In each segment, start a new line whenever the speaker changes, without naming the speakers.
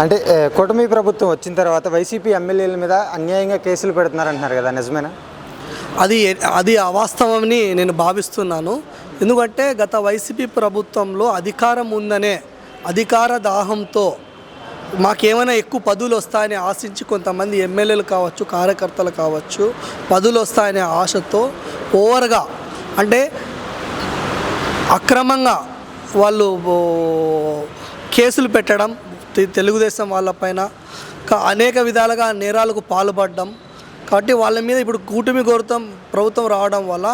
అంటే కూటమి ప్రభుత్వం వచ్చిన తర్వాత వైసీపీ ఎమ్మెల్యేల మీద అన్యాయంగా కేసులు పెడుతున్నారంటున్నారు కదా, నిజమేనా?
అది అవాస్తవమని నేను భావిస్తున్నాను. ఎందుకంటే గత వైసీపీ ప్రభుత్వంలో అధికారం ఉందనే అధికార దాహంతో మాకేమైనా ఎక్కువ పదవులు వస్తాయని ఆశించి కొంతమంది ఎమ్మెల్యేలు కావచ్చు, కార్యకర్తలు కావచ్చు, పదవులు వస్తాయనే ఆశతో ఓవర్గా అంటే అక్రమంగా వాళ్ళు కేసులు పెట్టడం, తెలుగుదేశం వాళ్ళపైన అనేక విధాలుగా నేరాలకు పాల్పడడం. కాబట్టి వాళ్ళ మీద ఇప్పుడు కూటమి ప్రభుత్వం రావడం వల్ల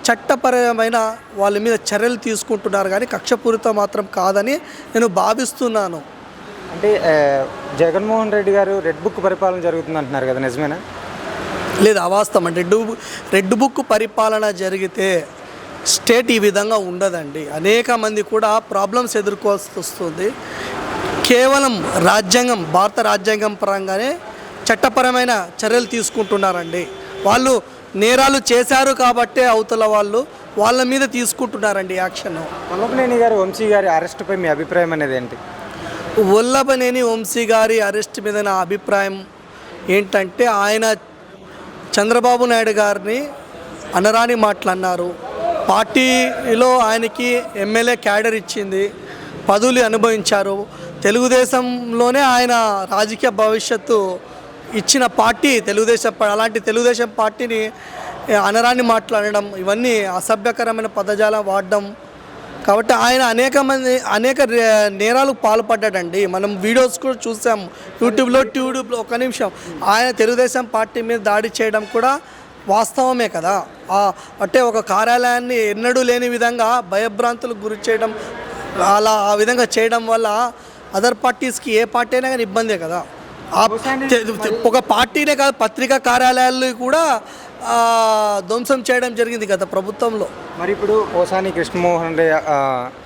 చట్టపరమైన వాళ్ళ మీద చర్యలు తీసుకుంటున్నారు, కానీ కక్షపూరిత మాత్రం కాదని నేను భావిస్తున్నాను.
అంటే జగన్మోహన్ రెడ్డి గారు రెడ్ బుక్ పరిపాలన జరుగుతుంది అంటున్నారు కదా, నిజమేనా?
లేదు, అవాస్తవం. రెడ్ బుక్ పరిపాలన జరిగితే స్టేట్ ఈ విధంగా ఉండదండి. అనేక మంది కూడా ప్రాబ్లమ్స్ ఎదుర్కోవాల్సి వస్తుంది. కేవలం భారత రాజ్యాంగం పరంగానే చట్టపరమైన చర్యలు తీసుకుంటున్నారండి. వాళ్ళు నేరాలు చేశారు కాబట్టే అవతల వాళ్ళ మీద తీసుకుంటున్నారండి యాక్షన్.
వల్లభనేని గారు వంశీ గారి అరెస్టుపై మీ అభిప్రాయం అనేది ఏంటి?
వల్లభనేని వంశీ గారి అరెస్ట్ మీద నా అభిప్రాయం ఏంటంటే, ఆయన చంద్రబాబు నాయుడు గారిని అనరాని మాటలు అన్నారు. పార్టీలో ఆయనకి ఎమ్మెల్యే క్యాడర్ ఇచ్చింది, పదవులు అనుభవించారు. తెలుగుదేశంలోనే ఆయన రాజకీయ భవిష్యత్తు ఇచ్చిన పార్టీ తెలుగుదేశం. అలాంటి తెలుగుదేశం పార్టీని అనరాని మాట్లాడడం, ఇవన్నీ అసభ్యకరమైన పదజాలం వాడడం. కాబట్టి ఆయన అనేక నేరాలకు పాల్పడ్డాడండి. మనం వీడియోస్ కూడా చూసాం యూట్యూబ్లో. ఒక నిమిషం, ఆయన తెలుగుదేశం పార్టీ మీద దాడి చేయడం కూడా వాస్తవమే కదా. అంటే ఒక కార్యాలయాన్ని ఎన్నడూ లేని విధంగా భయభ్రాంతులకు గురి చేయడం, ఆ విధంగా చేయడం వల్ల అదర్ పార్టీస్కి ఏ పార్టీ అయినా కానీ ఇబ్బందే కదా. ఒక పార్టీనే కాదు, పత్రికా కార్యాలయాలు కూడా ధ్వంసం చేయడం జరిగింది గత ప్రభుత్వంలో.
మరి ఇప్పుడు పోసాని కృష్ణమోహన్ రెడ్డి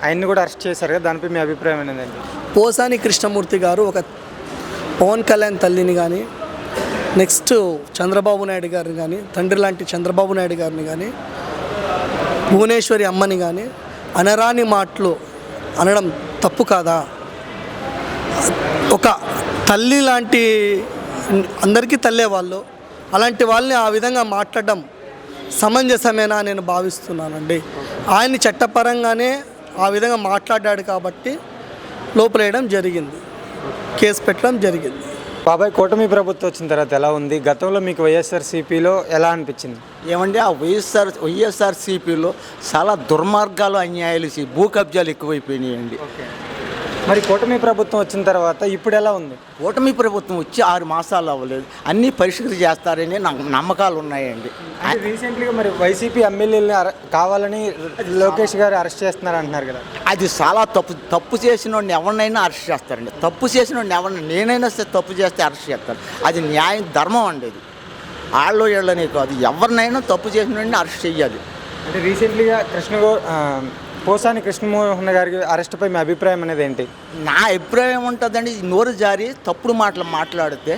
ఆయన్ని కూడా అరెస్ట్ చేశారు కదా, దానిపై మీ అభిప్రాయం ఏంటండి?
పోసాని కృష్ణమూర్తి గారు ఒక పవన్ కళ్యాణ్ తల్లిని కానీ, నెక్స్ట్ చంద్రబాబు నాయుడు గారిని కానీ, తండ్రి లాంటి చంద్రబాబు నాయుడు గారిని కానీ, భువనేశ్వరి అమ్మని కానీ అనరాని మాటలు అనడం తప్పు కాదా? ఒక తల్లి లాంటి, అందరికీ తల్లే వాళ్ళు, అలాంటి వాళ్ళని ఆ విధంగా మాట్లాడడం సమంజసమేనా నేను భావిస్తున్నానండి. ఆయన్ని చట్టపరంగానే ఆ విధంగా మాట్లాడాడు కాబట్టి లోపలేయడం జరిగింది, కేసు పెట్టడం జరిగింది.
బాబాయ్, కూటమి ప్రభుత్వం వచ్చిన తర్వాత ఎలా ఉంది? గతంలో మీకు వైఎస్ఆర్సీపీలో ఎలా అనిపించింది?
ఏమంటే ఆ వైఎస్ఆర్సీపీలో చాలా దుర్మార్గాలు, అన్యాయాలు, భూ కబ్జాలు ఎక్కువైపోయినాయండి.
మరి కూటమి ప్రభుత్వం వచ్చిన తర్వాత ఇప్పుడు ఎలా ఉంది?
కూటమి ప్రభుత్వం వచ్చి 6 మాసాలు అవ్వలేదు, అన్నీ పరిష్కృతి చేస్తారని నాకు నమ్మకాలు ఉన్నాయండి.
రీసెంట్లీగా మరి వైసీపీ ఎమ్మెల్యేలని కావాలని లోకేష్ గారు అరెస్ట్ చేస్తున్నారు అంటున్నారు కదా,
అది చాలా తప్పు చేసిన వాడిని ఎవరినైనా అరెస్ట్ చేస్తారండి. తప్పు చేసిన వాడిని నేనైనా సరే తప్పు చేస్తే అరెస్ట్ చేస్తారు. అది న్యాయం, ధర్మం అండి. అది వీళ్ళని కాదు, ఎవరినైనా తప్పు చేసిన వాడిని అరెస్ట్ చేయాలి.
అంటే రీసెంట్లీగా పోసాని కృష్ణమోహన్ గారి అరెస్ట్పై మీ అభిప్రాయం అనేది ఏంటి?
నా అభిప్రాయం ఉంటుందండి, నోరు జారి తప్పుడు మాటలు మాట్లాడితే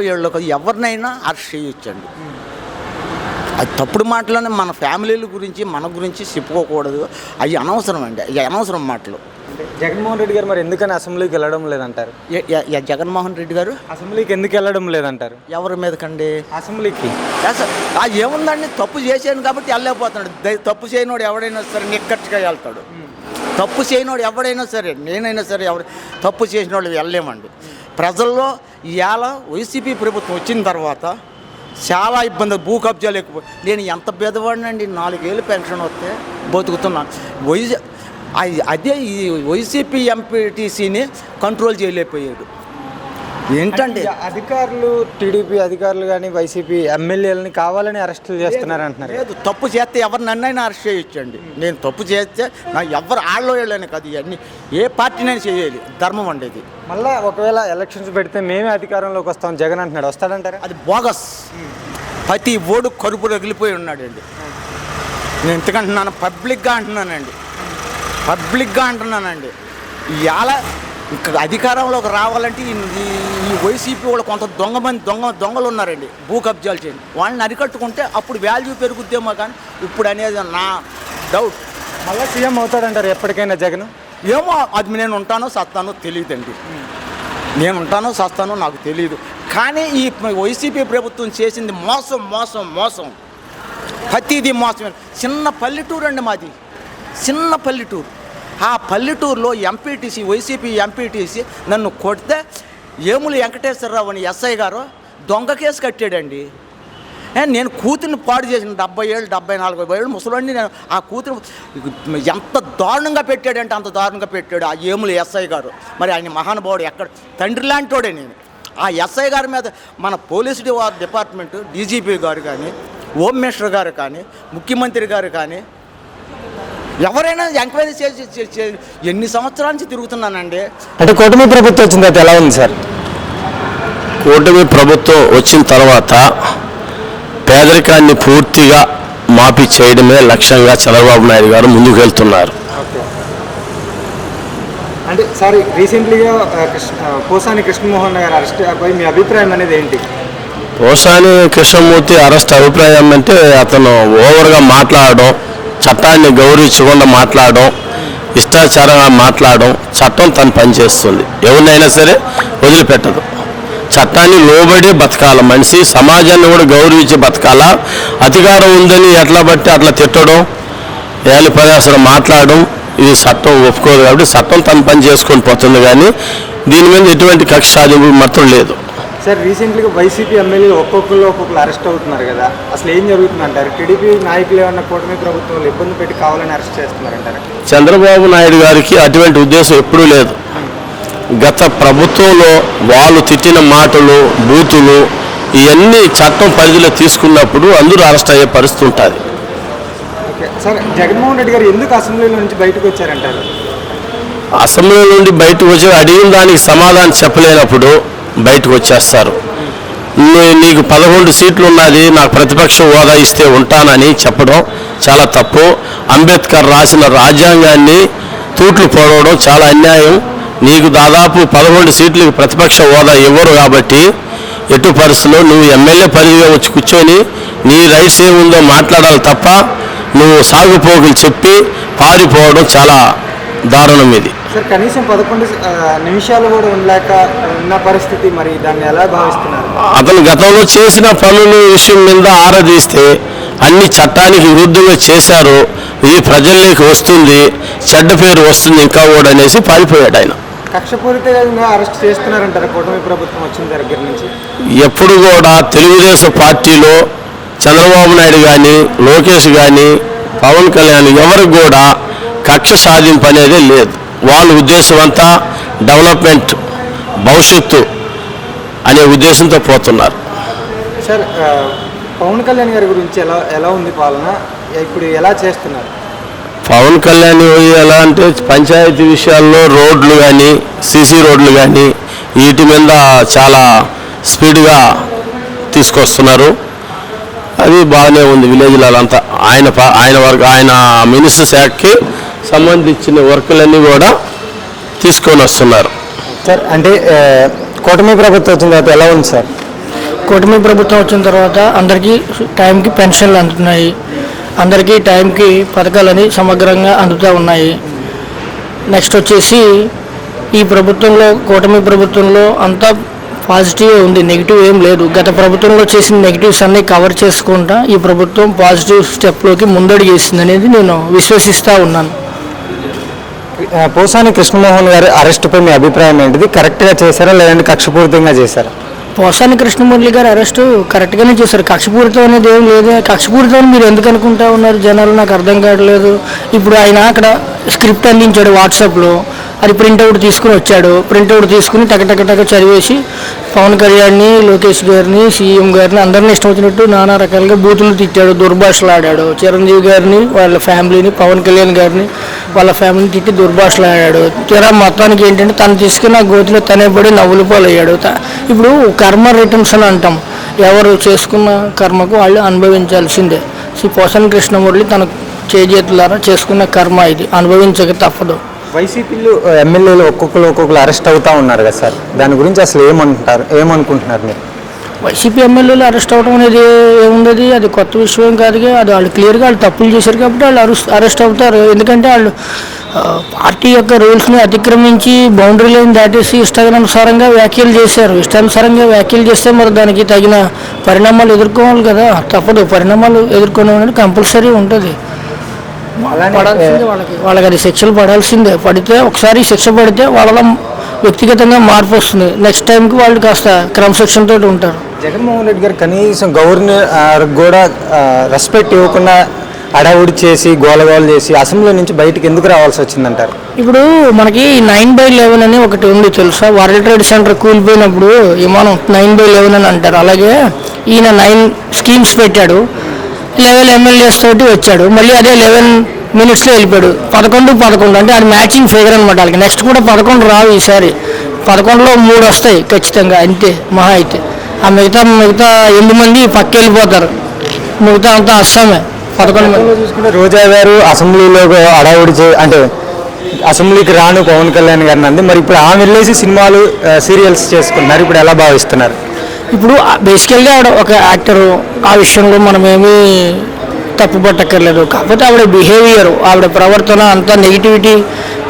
వీళ్ళకి ఎవరినైనా అరెస్ట్ చేయొచ్చండి. అది తప్పుడు మాటలని మన ఫ్యామిలీల గురించి, మన గురించి చెప్పుకోకూడదు. అవి అనవసరం అండి, అవి అనవసరం మాటలు.
జగన్మోహన్ రెడ్డి గారు మరి ఎందుకని అసెంబ్లీకి వెళ్ళడం లేదంటారు?
జగన్మోహన్ రెడ్డి గారు
అసెంబ్లీకి ఎందుకు వెళ్ళడం లేదంటారు?
ఎవరి మీదకండి?
అసెంబ్లీకి.
ఏముందండి, తప్పు చేసాను కాబట్టి వెళ్ళలేకపోతున్నాడు. తప్పు చేయనోడు ఎవడైనా సరే నిక్కట్టుగా వెళ్తాడు. తప్పు చేయనోడు ఎవడైనా సరే, నేనైనా సరే, తప్పు చేసిన వాళ్ళు వెళ్ళలేమండి. ప్రజల్లో ఇవాళ వైసీపీ ప్రభుత్వం వచ్చిన తర్వాత చాలా ఇబ్బంది, భూ కబ్జాలు ఎక్కువ. నేను ఎంత పేదవాడినండి, 4 ఏళ్ళు పెన్షన్ వస్తే బతుకుతున్నాను. అదే ఈ వైసీపీ ఎంపీటీసీని కంట్రోల్ చేయలేకపోయాడు. ఏంటంటే
అధికారులు, టీడీపీ అధికారులు కానీ వైసీపీ ఎమ్మెల్యేలని కావాలని అరెస్టులు చేస్తున్నారు అంటున్నారు.
లేదు, తప్పు చేస్తే ఎవరు నన్నైనా అరెస్ట్ చేయొచ్చండి. నేను తప్పు చేస్తే ఎవరు వీళ్ళని కాదు, ఇవన్నీ ఏ పార్టీనైనా చేయాలి, ధర్మం ఉండేది.
మళ్ళీ ఒకవేళ ఎలక్షన్స్ పెడితే మేమే అధికారంలోకి వస్తాం జగన్ అంటున్నాడు, వస్తాడంటారా?
అది బోగస్. ప్రతి ఓడు కరుపు రగిలిపోయి ఉన్నాడండి. నేను ఎందుకంటున్నాను, పబ్లిక్గా అంటున్నానండి. ఇవాళ ఇక్కడ అధికారంలోకి రావాలంటే ఈ వైసీపీ వాళ్ళు కొంత దొంగలు ఉన్నారండి, భూ కబ్జాలు చేయండి. వాళ్ళని అరికట్టుకుంటే అప్పుడు వాల్యూ పెరుగుద్దేమో, కానీ ఇప్పుడు అనేది నా డౌట్.
మళ్ళీ సీఎం అవుతాడంటారు ఎప్పటికైనా జగన్?
ఏమో, అది నేను ఉంటానో సత్తానో తెలియదండి. నేను ఉంటానో చస్తానో నాకు తెలియదు. కానీ ఈ వైసీపీ ప్రభుత్వం చేసింది మోసం మోసం మోసం, ప్రతిదీ మోసమే. చిన్న పల్లెటూరు అండి మాది, చిన్న పల్లెటూరు. ఆ పల్లెటూరులో ఎంపీటీసీ, వైసీపీ ఎంపీటీసీ నన్ను కొడితే ఏములు వెంకటేశ్వరరావు అని ఎస్ఐ గారు దొంగ కేసు కట్టాడండి. నేను కూతుర్ని పాడు చేసిన 70 ఏళ్ళు 74 ఏళ్ళు ముసలాడిని నేను ఆ కూతురు ఎంత దారుణంగా పెట్టాడంటే అంత దారుణంగా పెట్టాడు ఆ ఏములు ఎస్ఐ గారు. మరి ఆయన మహానుభావుడు, ఎక్కడ తండ్రి లాంటోడే. నేను ఆ ఎస్ఐ గారి మీద మన పోలీసు డిపార్ట్మెంటు, డీజీపీ గారు కానీ, హోమ్ మినిస్టర్ గారు కానీ, ముఖ్యమంత్రి గారు కానీ ఎవరైనా ఎంక్వైరీ చేసి ఎన్ని సంవత్సరాల నుంచి తిరుగుతున్నానండి.
అంటే కూటమి ప్రభుత్వం వచ్చిన తర్వాత ఎలా ఉంది సార్?
కూటమి ప్రభుత్వం వచ్చిన తర్వాత పేదరికాన్ని పూర్తిగా మాఫీ చేయడమే లక్ష్యంగా చంద్రబాబు నాయుడు గారు ముందుకు వెళ్తున్నారు.
అంటే సార్ రీసెంట్లీగా పోసాని కృష్ణమోహన్ గారు అరెస్ట్ పై మీ అభిప్రాయం అనేది ఏంటి?
పోసాని కృష్ణమూర్తి అరెస్ట్ అభిప్రాయం అంటే అతను ఓవర్గా మాట్లాడడం, చట్టాన్ని గౌరవించకుండా మాట్లాడడం, ఇష్టాచారంగా మాట్లాడడం. చట్టం తను పనిచేస్తుంది, ఎవరినైనా సరే వదిలిపెట్టదు. చట్టాన్ని లోబడి బతకాల మనిషి, సమాజాన్ని కూడా గౌరవించి బతకాల. అధికారం ఉందని ఎట్లా బట్టి అట్లా తిట్టడం, ఏళ్ళ పదాసలు మాట్లాడడం ఇది చట్టం ఒప్పుకోదు. కాబట్టి చట్టం తన పని చేసుకొని పోతుంది, కానీ దీని మీద ఎటువంటి కక్ష సాధింపు మాత్రం లేదు.
సార్ రీసెంట్గా వైసీపీ ఎమ్మెల్యేలు ఒక్కొక్కరు అరెస్ట్ అవుతున్నారు కదా, అసలు ఏం జరుగుతుందంటారు? టీడీపీ నాయకులు ఏమన్నా కూటమి ప్రభుత్వంలో ఇబ్బంది పెట్టి కావాలని అరెస్ట్ చేస్తున్నారంటారు?
చంద్రబాబు నాయుడు గారికి అటువంటి ఉద్దేశం ఎప్పుడూ లేదు. గత ప్రభుత్వంలో వాళ్ళు తిట్టిన మాటలు, బూతులు ఇవన్నీ చట్టం పరిధిలో తీసుకున్నప్పుడు అందరూ అరెస్ట్ అయ్యే పరిస్థితి ఉంటుంది.
ఓకే సార్, జగన్మోహన్ రెడ్డి గారు ఎందుకు అసెంబ్లీలో నుంచి బయటకు వచ్చారంటారు?
అసెంబ్లీ నుండి బయటకు వచ్చి అడిగిన దానికి సమాధానం చెప్పలేనప్పుడు బయటకు వచ్చేస్తారు. నీకు 11 సీట్లు ఉన్నది, నాకు ప్రతిపక్ష హోదా ఇస్తే ఉంటానని చెప్పడం చాలా తప్పు. అంబేద్కర్ రాసిన రాజ్యాంగాన్ని తూట్లు పోవడం చాలా అన్యాయం. నీకు దాదాపు 11 సీట్లకు ప్రతిపక్ష హోదా ఇవ్వరు కాబట్టి ఎటు పరిస్థితుల్లో నువ్వు ఎమ్మెల్యే పదవిగా వచ్చి కూర్చొని నీ రైట్స్ ఏముందో మాట్లాడాలి తప్ప నువ్వు సాగుపోగులు చెప్పి పారిపోవడం చాలా దారుణం ఇది.
సార్ కనీసం 11 నిమిషాలు కూడా ఉండలేక ఉన్న పరిస్థితి, మరి దాన్ని ఎలా భావిస్తున్నారు?
అతను గతంలో చేసిన పనుల విషయం మీద ఆరాధిస్తే అన్ని చట్టానికి విరుద్ధంగా చేశారు, ఇది ప్రజల్లోకి వస్తుంది, చెడ్డ పేరు వస్తుంది ఇంకా కూడా అనేసి పారిపోయాడు ఆయన.
కక్షపూరితంగా అరెస్ట్ చేస్తున్నారంటారు కూటమి ప్రభుత్వం వచ్చిన దగ్గర నుంచి?
ఎప్పుడు కూడా తెలుగుదేశం పార్టీలో చంద్రబాబు నాయుడు కానీ, లోకేష్ కానీ, పవన్ కళ్యాణ్ ఎవరికి కూడా కక్ష సాధింపు అనేది లేదు. వాళ్ళ ఉద్దేశం అంతా డెవలప్మెంట్, భవిష్యత్తు అనే ఉద్దేశంతో పోతున్నారు.
సార్ పవన్ కళ్యాణ్ గారి గురించి ఎలా ఉంది పాలన, ఇప్పుడు ఎలా చేస్తున్నారు?
పవన్ కళ్యాణ్ ఎలా అంటే పంచాయతీ విషయాల్లో రోడ్లు కానీ, సీసీ రోడ్లు కానీ వీటి మీద చాలా స్పీడ్గా తీసుకొస్తున్నారు. అది బాగానే ఉంది. విలేజ్లంతా ఆయన మినిస్టర్ శాఖకి సంబంధించిన వర్కులన్నీ కూడా తీసుకొని వస్తున్నారు.
సార్ అంటే కూటమి ప్రభుత్వం వచ్చిన తర్వాత ఎలా ఉంది సార్?
కూటమి ప్రభుత్వం వచ్చిన తర్వాత అందరికీ టైంకి పెన్షన్లు అందుతున్నాయి, అందరికీ టైంకి పథకాలని సమగ్రంగా అందుతూ ఉన్నాయి. నెక్స్ట్ వచ్చేసి ఈ ప్రభుత్వంలో, కూటమి ప్రభుత్వంలో అంతా పాజిటివ్ ఉంది, నెగిటివ్ ఏం లేదు. గత ప్రభుత్వంలో చేసిన నెగిటివ్స్ అన్నీ కవర్ చేసుకుంటా ఈ ప్రభుత్వం పాజిటివ్ స్టెప్లోకి ముందడుగు వేసింది అనేది నేను విశ్వసిస్తూ ఉన్నాను.
పోసాని కృష్ణమోహన్ గారి అరెస్టుపై మీ అభిప్రాయం ఏంటిది? కరెక్ట్గా చేశారా లేదంటే కక్షపూరితంగా చేశారా?
పోసాని కృష్ణమురళి గారు అరెస్టు కరెక్ట్గానే చేశారు. కక్షపూరితం అనేది ఏం లేదు. కక్షపూరితం మీరు ఎందుకు అనుకుంటా ఉన్నారు జనాలు? నాకు అర్థం కావట్లేదు. ఇప్పుడు ఆయన అక్కడ స్క్రిప్ట్ అందించాడు వాట్సాప్లో, అది ప్రింట్అవుట్ తీసుకుని వచ్చాడు. ప్రింట్అవుట్ తీసుకుని టక చదివేసి పవన్ కళ్యాణ్ని, లోకేష్ గారిని, సీఎం గారిని అందరినీ ఇష్టం వచ్చినట్టు నానా రకాలుగా బూతులు తిట్టాడు, దుర్భాషలాడాడు. చిరంజీవి గారిని, వాళ్ళ ఫ్యామిలీని, పవన్ కళ్యాణ్ గారిని, వాళ్ళ ఫ్యామిలీని తిట్టి దుర్భాషలాడాడు. తీరా మొత్తానికి ఏంటంటే తను తీసుకున్న గోతిలో తనే పడి నవ్వులు పాలయ్యాడు. ఇప్పుడు కర్మ రిటర్న్స్ అని అంటాం, ఎవరు చేసుకున్న కర్మకు వాళ్ళు అనుభవించాల్సిందే. పోసాని కృష్ణమురళి తన చేతులారా చేసుకున్న కర్మ ఇది, అనుభవించక తప్పదు.
వైసీపీలో ఎమ్మెల్యేలు ఒక్కొక్కరు అరెస్ట్ అవుతూ ఉన్నారు కదా సార్, దాని గురించి అసలు ఏమనుకుంటున్నారు మీరు?
వైసీపీ ఎమ్మెల్యేలు అరెస్ట్ అవ్వడం అనేది ఏముంది, అది కొత్త విషయం కాదుగా. అది వాళ్ళు క్లియర్గా వాళ్ళు తప్పులు చేశారు కాబట్టి వాళ్ళు అరెస్ట్ అవుతారు. ఎందుకంటే పార్టీ యొక్క రూల్స్ని అతిక్రమించి బౌండరీ లైన్ దాటేసి ఇష్టానుసారంగా వ్యాఖ్యలు చేశారు. ఇష్టానుసారంగా వ్యాఖ్యలు చేస్తే మరి దానికి తగిన పరిణామాలు ఎదుర్కోవాలి కదా, తప్పదు. పరిణామాలు ఎదుర్కొనేది కంపల్సరీ ఉంటుంది. పడాల్సిందే వాళ్ళకి అది శిక్షలు పడాల్సిందే. పడితే ఒకసారి శిక్ష పడితే వాళ్ళలో వ్యక్తిగతంగా మార్పు వస్తుంది. నెక్స్ట్ టైంకి వాళ్ళు కాస్త క్రమశిక్షణతో ఉంటారు.
జగన్మోహన్ రెడ్డి గారు కనీసం గవర్నర్ కూడా రెస్పెక్ట్ ఇవ్వకుండా అడావుడి చేసి గోలగోలు చేసి అసెంబ్లీ నుంచి బయటకు ఎందుకు రావాల్సి వచ్చిందంటారు?
ఇప్పుడు మనకి 9/11 అని ఒకటి ఉంది తెలుసా? వరల్డ్ ట్రేడ్ సెంటర్ కూలిపోయినప్పుడు విమానం 9/11 అని అంటారు. అలాగే ఈయన 9 స్కీమ్స్ పెట్టాడు, 11 ఎమ్మెల్యేస్ తోటి వచ్చాడు, మళ్ళీ అదే 11 మినిట్స్లో వెళ్ళిపోయాడు. 11 అంటే అది మ్యాచింగ్ ఫిగర్ అనమాట. వాళ్ళకి నెక్స్ట్ కూడా 11 రావు. ఈసారి 11లో 3 వస్తాయి ఖచ్చితంగా, అంతే మహా అయితే. ఆ మిగతా 8 మంది పక్క వెళ్ళిపోతారు, మిగతా అంతా అస్సామే. 11 మంది
చూసుకుంటే రోజా గారు అసెంబ్లీలో అడావుడి అంటే అసెంబ్లీకి రాను పవన్ కళ్యాణ్ గారిని అంది. మరి ఇప్పుడు ఆమె వెళ్ళేసి సినిమాలు సీరియల్స్ చేసుకున్నారు. ఇప్పుడు ఎలా భావిస్తున్నారు?
ఇప్పుడు బేసికల్గా ఆవిడ ఒక యాక్టరు, ఆ విషయంలో మనమేమీ తప్పు పట్టక్కర్లేదు. కాకపోతే ఆవిడ బిహేవియర్, ఆవిడ ప్రవర్తన అంతా నెగిటివిటీ.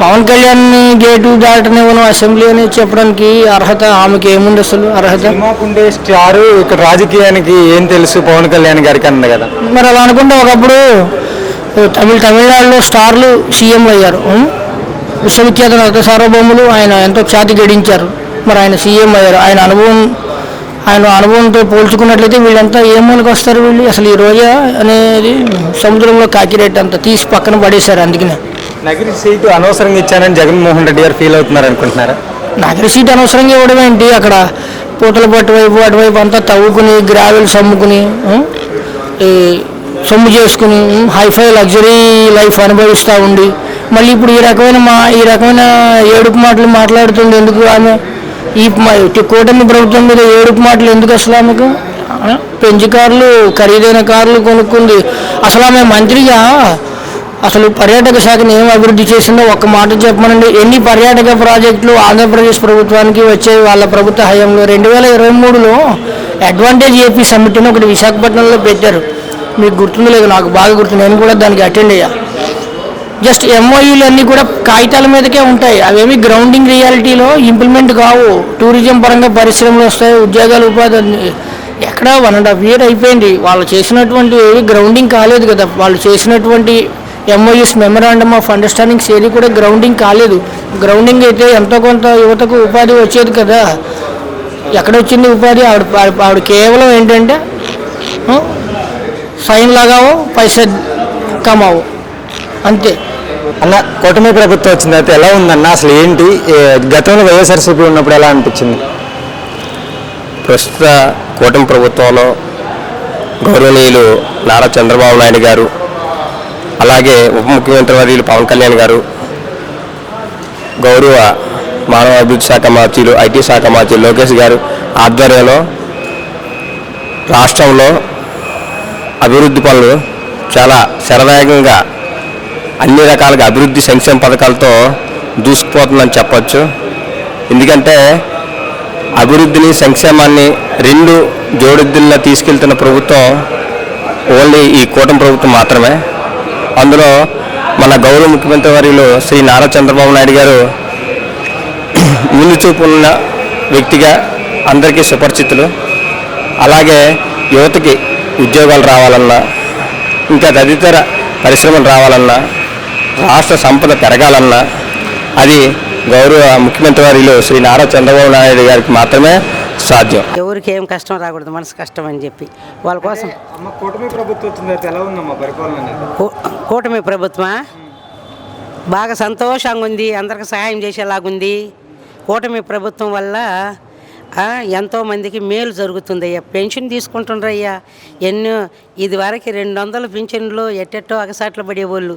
పవన్ కళ్యాణ్ గేటు దాటనివ్వను అసెంబ్లీ అని చెప్పడానికి అర్హత ఆమెకి ఏముంది అసలు? అర్హత
సినిమాకుండే స్టార్ ఇక్కడ రాజకీయానికి ఏం తెలుసు పవన్ కళ్యాణ్ గారికి అంది కదా.
మరి అలా అనుకుంటే ఒకప్పుడు తమిళనాడులో స్టార్లు సీఎంలు అయ్యారు. విశ్వవిఖ్యాత నట సార్వభౌములు, ఆయన ఎంతో ఖ్యాతి గడించారు. మరి ఆయన సీఎం అయ్యారు. ఆయన అనుభవంతో పోల్చుకున్నట్లయితే వీళ్ళంతా ఏ మూలకి వస్తారు? వీళ్ళు అసలు ఈ రోజా అనేది సముద్రంలో కాకిరెట్ అంతా తీసి పక్కన పడేశారు. అందుకనే
నగిరి సీటు అనవసరంగా ఇచ్చానని జగన్మోహన్ రెడ్డి గారు ఫీల్ అవుతున్నారు అనుకుంటున్నారా?
నగర సీట్ అనవసరంగా ఇవ్వడం ఏంటి? అక్కడ పూతల పట్టు వైపు అటువైపు అంతా తవ్వుకుని గ్రావెల్స్ అమ్ముకుని ఈ సొమ్ము చేసుకుని హైఫై లగ్జరీ లైఫ్ అనుభవిస్తూ ఉండి మళ్ళీ ఇప్పుడు ఈ రకమైన ఏడుపు మాటలు మాట్లాడుతుంది ఎందుకు ఆమె? ఈ కూటమి ప్రభుత్వం మీద ఏడుపు మాటలు ఎందుకు అసలు ఆమెకు? పెంచి కార్లు, ఖరీదైన కార్లు కొనుక్కుంది. అసలు ఆమె మంత్రిగా అసలు పర్యాటక శాఖను ఏం అభివృద్ధి చేసిందో ఒక్క మాట చెప్పమనండి. ఎన్ని పర్యాటక ప్రాజెక్టులు ఆంధ్రప్రదేశ్ ప్రభుత్వానికి వచ్చాయి వాళ్ళ ప్రభుత్వ హయాంలో? 2023లో అడ్వాంటేజ్ ఏపీ సమ్మిట్ అని ఒకటి విశాఖపట్నంలో పెట్టారు. మీకు గుర్తుందో లేదు, నాకు బాగా గుర్తు. నేను కూడా దానికి అటెండ్ అయ్యా. జస్ట్ ఎంఓయూలు అన్నీ కూడా కాగితాల మీదకే ఉంటాయి. అవేమి గ్రౌండింగ్ రియాలిటీలో ఇంప్లిమెంట్ కావు. టూరిజం పరంగా పరిశ్రమలు వస్తాయి, ఉద్యోగాలు, ఉపాధి. ఎక్కడ 1.5 year అయిపోయింది. వాళ్ళు చేసినటువంటి గ్రౌండింగ్ కాలేదు కదా. వాళ్ళు చేసినటువంటి ఎంఓయూస్, మెమరాండమ్ ఆఫ్ అండర్స్టాండింగ్స్ ఏది కూడా గ్రౌండింగ్ కాలేదు. గ్రౌండింగ్ అయితే ఎంతో కొంత యువతకు ఉపాధి వచ్చేది కదా. ఎక్కడొచ్చింది ఉపాధి? ఆవిడ కేవలం ఏంటంటే సైన్ లాగావో పైసా కమావు అంతే.
అన్న, కూటమి ప్రభుత్వం వచ్చిన తర్వాత ఎలా ఉందన్న? అసలు ఏంటి గతంలో వైఎస్ఆర్సీపీ ఉన్నప్పుడు ఎలా అనిపించింది?
ప్రస్తుత కూటమి ప్రభుత్వంలో గౌరవనీయులు నారా చంద్రబాబు నాయుడు గారు, అలాగే ఉప ముఖ్యమంత్రి వర్యులు పవన్ కళ్యాణ్ గారు, గౌరవ మానవ అభివృద్ధి శాఖ మంత్రులు, ఐటీ శాఖ మంత్రి లోకేష్ గారు ఆధ్వర్యంలో రాష్ట్రంలో అభివృద్ధి పనులు చాలా శరవేగంగా అన్ని రకాలుగా అభివృద్ధి సంక్షేమ పథకాలతో దూసుకుపోతుందని చెప్పచ్చు. ఎందుకంటే అభివృద్ధిని, సంక్షేమాన్ని రెండు జోడెద్దుల్లా తీసుకెళ్తున్న ప్రభుత్వం ఓన్లీ ఈ కూటమి ప్రభుత్వం మాత్రమే. అందులో మన గౌరవ ముఖ్యమంత్రి వర్యులు శ్రీ నారా చంద్రబాబు నాయుడు గారు ముందు చూపు ఉన్న వ్యక్తిగా అందరికీ సుపరిచితులు. అలాగే యువతకి ఉద్యోగాలు రావాలన్నా, ఇంకా తదితర పరిశ్రమలు రావాలన్నా, రాష్ట్ర సంపద పెరగాలన్నా అది గౌరవ ముఖ్యమంత్రి వర్యులు శ్రీ నారా చంద్రబాబు నాయుడు గారికి మాత్రమే సాధ్యం.
ఎవరికి ఏం కష్టం రాకూడదు, మనసు కష్టం అని చెప్పి వాళ్ళ కోసం.
కూటమి ప్రభుత్వం వచ్చిన తర్వాత ఎలా ఉందమ్మా పరిపాలన అనేది?
కూటమి ప్రభుత్వమా బాగా సంతోషంగా ఉంది, అందరికి సహాయం చేసేలాగుంది. కూటమి ప్రభుత్వం వల్ల ఎంతోమందికి మేలు జరుగుతుందయ్యా. పెన్షన్ తీసుకుంటుండ్రయ్యా. ఇదివరకు 200 పింఛన్లు ఎట్టెట్టో అగసాట్లు పడేవాళ్ళు.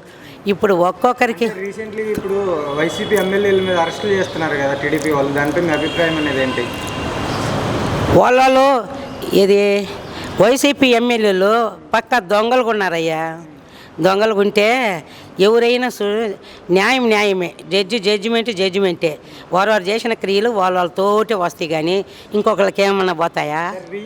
ఇప్పుడు ఒక్కొక్కరికి
రీసెంట్లీ ఇప్పుడు వైసీపీ ఎమ్మెల్యేల మీద అరెస్టులు చేస్తున్నారు కదా టీడీపీ వాళ్ళు, దానిపై మీ అభిప్రాయం అనేది ఏంటి?
వాళ్ళలో ఇది వైసీపీ ఎమ్మెల్యేలు పక్క దొంగలు ఉన్నారయ్యా. దొంగలు ఉంటే ఎవరైనా న్యాయం న్యాయమే, జడ్జిమెంటే. వారు చేసిన క్రియలు వాళ్ళతోటే వస్తాయి కానీ ఇంకొకరికి ఏమన్నా పోతాయా?